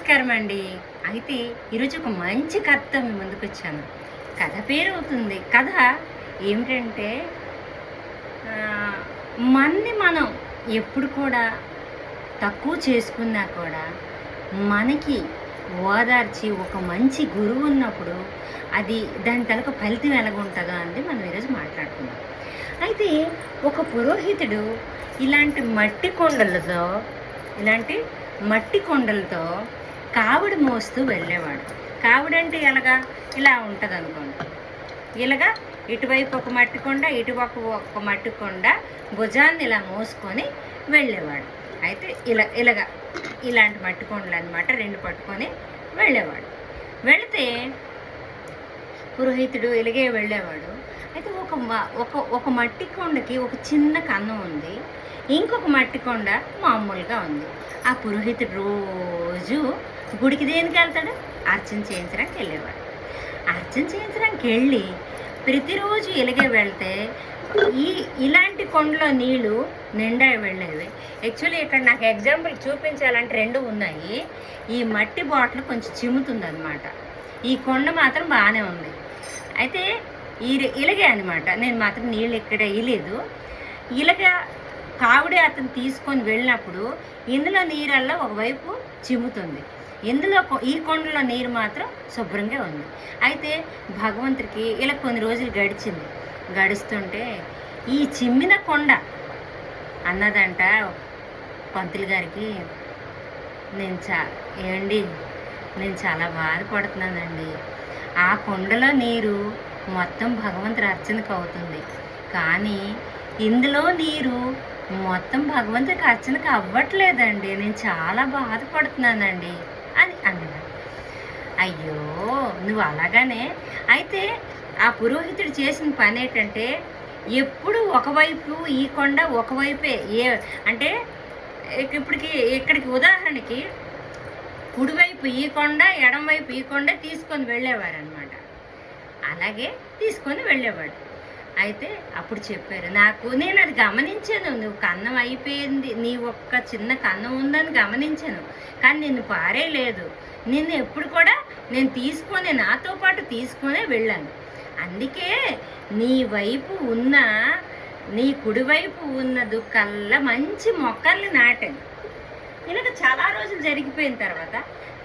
నమస్కారం అండి. అయితే ఈరోజు ఒక మంచి కథతో మీ ముందుకు వచ్చాను. కథ పేరు అవుతుంది. కథ ఏమిటంటే మనని మనం ఎప్పుడు కూడా తక్కువ చేసుకున్నా కూడా మనకి ఓదార్చి ఒక మంచి గురువు ఉన్నప్పుడు అది దాని తలకు ఫలితం ఎలాగుంటుందో అని మనం ఈరోజు మాట్లాడుకుందాం. అయితే ఒక పురోహితుడు ఇలాంటి మట్టి కొండలతో కావిడి మోస్తూ వెళ్ళేవాడు. కావిడంటే ఎలాగా ఇలా ఉంటుంది అనుకోండి. ఇలాగా ఇటువైపు ఒక మట్టి కొండ, ఇటువైపు ఒక మట్టి కొండ భుజాన్ని ఇలా మోసుకొని వెళ్ళేవాడు. అయితే ఇలాగా ఇలాంటి మట్టి కొండలు అనమాట, రెండు పట్టుకొని వెళ్ళేవాడు. వెళితే పురోహితుడు ఇలాగే వెళ్ళేవాడు. అయితే ఒక మట్టి కొండకి ఒక చిన్న కన్నం ఉంది, ఇంకొక మట్టి కొండ మామూలుగా ఉంది. ఆ పురోహితుడు రోజు గుడికి దేనికి వెళ్తాడు? అర్చన చేయించడానికి వెళ్ళేవాడు. అర్చన చేయించడానికి వెళ్ళి ప్రతిరోజు ఇలాగే వెళ్తే ఇలాంటి కొండలో నీళ్ళు నిండా వెళ్ళేవి. యాక్చువల్లీ ఇక్కడ నాకు ఎగ్జాంపుల్ చూపించాలంటే రెండు ఉన్నాయి. ఈ మట్టి బాటిల్ కొంచెం చిమ్ముతుంది అనమాట, ఈ కొండ మాత్రం బాగానే ఉంది. అయితే ఇలాగే అనమాట. నేను మాత్రం నీళ్ళు ఇక్కడ వేయలేదు. ఇలాగా కావిడే అతను తీసుకొని వెళ్ళినప్పుడు ఇందులో నీరల్లో ఒకవైపు చిమ్ముతుంది, ఇందులో ఈ కొండలో నీరు మాత్రం శుభ్రంగా ఉంది. అయితే భగవంతుడికి ఇలా కొన్ని రోజులు గడుస్తుంటే ఈ చిమ్మిన కొండ అన్నదంట పంతులు గారికి, నేను చాలా బాధపడుతున్నానండి. ఆ కొండలో నీరు మొత్తం భగవంతుడి అర్చనకు అవుతుంది, కానీ ఇందులో నీరు మొత్తం భగవంతుడికి అర్చనకు అవ్వట్లేదండి. నేను చాలా బాధపడుతున్నానండి అని అన్నాడు. అయ్యో, నువ్వు అలాగానే. అయితే ఆ పురోహితుడు చేసిన పని ఏంటంటే ఎప్పుడు ఒకవైపు ఈ కొండ ఒకవైపే అంటే ఇక్కడికి ఉదాహరణకి కుడివైపు ఈ కొండ, ఎడమవైపు ఈ కొండ తీసుకొని వెళ్ళేవారు అనమాట. అలాగే తీసుకొని వెళ్ళేవాడు. అయితే అప్పుడు చెప్పారు నేను అది గమనించాను. నువ్వు కన్నం అయిపోయింది, నీ ఒక్క చిన్న కన్నం ఉందని గమనించాను, కానీ నిన్ను పారేయలేదు. నిన్ను ఎప్పుడు కూడా నేను నాతో పాటు తీసుకొనే వెళ్ళాను. అందుకే నీ కుడివైపు ఉన్నది కల్లా మంచి మొక్కల్ని నాటాను. ఇలాగ చాలా రోజులు జరిగిపోయిన తర్వాత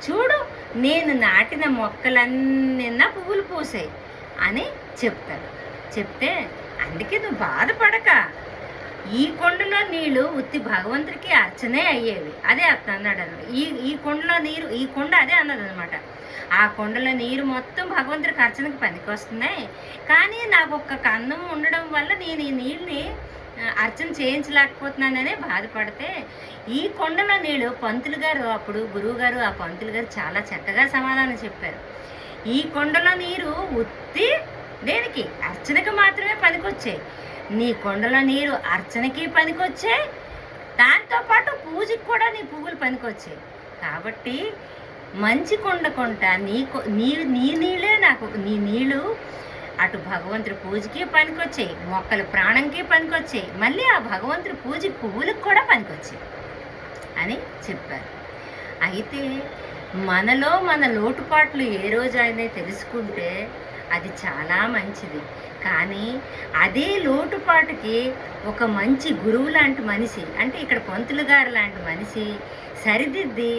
చూడు, నేను నాటిన మొక్కలన్నీ పువ్వులు పూసాయి అని చెప్తే అందుకే నువ్వు బాధపడక, ఈ కొండలో నీళ్ళు ఉత్తి భగవంతుడికి అర్చనే అయ్యేవి. అదే అన్నాడు. ఈ కొండలో నీరు, ఈ కొండ అదే అన్నది అనమాట. ఆ కొండలో నీరు మొత్తం భగవంతుడికి అర్చనకి పనికొస్తున్నాయి, కానీ నాకు ఒక్క కన్నం ఉండడం వల్ల నేను ఈ నీళ్ళని అర్చన చేయించలేకపోతున్నాననే బాధపడితే, ఈ కొండలో నీళ్ళు పంతులు గారు, అప్పుడు గురువు గారు, ఆ పంతులు గారు చాలా చక్కగా సమాధానం చెప్పారు. ఈ కొండలో నీరు ఉత్తి దేనికి? అర్చనకి మాత్రమే పనికొచ్చాయి. నీ కొండలో నీరు అర్చనకి పనికొచ్చాయి, దాంతోపాటు పూజకి కూడా నీ పువ్వులు పనికొచ్చాయి. కాబట్టి మంచి కొండ నీ నీళ్ళే నాకు, నీ నీళ్ళు అటు భగవంతుడి పూజకి పనికొచ్చాయి, మొక్కల ప్రాణంకి పనికొచ్చాయి, మళ్ళీ ఆ భగవంతుడి పూజకి పువ్వులకు కూడా పనికొచ్చాయి అని చెప్పారు. అయితే మనలో మన లోటుపాట్లు ఏ రోజైనా తెలుసుకుంటే అది చాలా మంచిది. కానీ అదే లోటుపాటుకి ఒక మంచి గురువు లాంటి మనిషి, అంటే ఇక్కడ పంతులు గారు లాంటి మనిషి సరిదిద్ది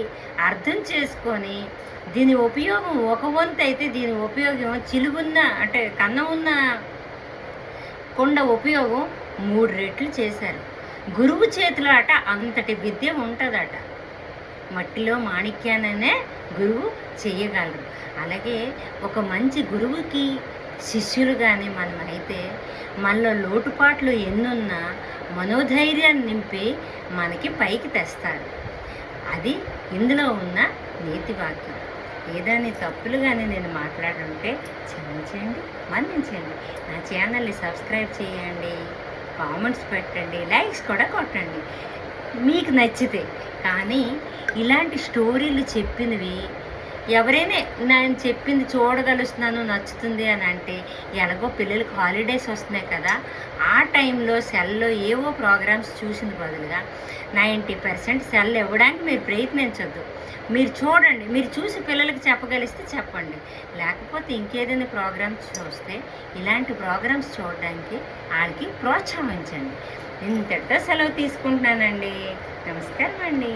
అర్థం చేసుకొని దీని ఉపయోగం ఒక వంతు అయితే దీని ఉపయోగం అంటే కన్నం ఉన్న కొండ ఉపయోగం 3 రెట్లు చేశారు. గురువు చేతిలో అంతటి విద్య ఉంటుందట. మట్టిలో మాణిక్యాననే గురువు చెయ్యగలరు. అలాగే ఒక మంచి గురువుకి శిష్యులు కానీ మనమైతే మనలో లోటుపాట్లు ఎన్నున్నా మనోధైర్యాన్ని నింపి మనకి పైకి తెస్తారు. అది ఇందులో ఉన్న నీతి వాక్యం. ఏదైనా తప్పులు కానీ నేను మాట్లాడుంటే క్షమించండి, మన్నించండి. నా ఛానల్ని సబ్స్క్రైబ్ చేయండి, కామెంట్స్ పెట్టండి, లైక్స్ కూడా కొట్టండి మీకు నచ్చితే. కానీ ఇలాంటి స్టోరీలు చెప్పినవి ఎవరైనా నేను చెప్పింది చూడగలుస్తున్నాను, నచ్చుతుంది అని అంటే, ఎలాగో పిల్లలకి హాలిడేస్ వస్తున్నాయి కదా, ఆ టైంలో సెల్లో ఏవో ప్రోగ్రామ్స్ చూసిన బదులుగా 90% సెల్ ఇవ్వడానికి మీరు ప్రయత్నించొద్దు. మీరు చూడండి, మీరు చూసి పిల్లలకి చెప్పగలిస్తే చెప్పండి. లేకపోతే ఇంకేదైనా ప్రోగ్రామ్స్ చూస్తే ఇలాంటి ప్రోగ్రామ్స్ చూడడానికి వాళ్ళకి ప్రోత్సహించండి. ఇంతటితో సెలవు తీసుకుంటున్నానండి. నమస్కారం అండి.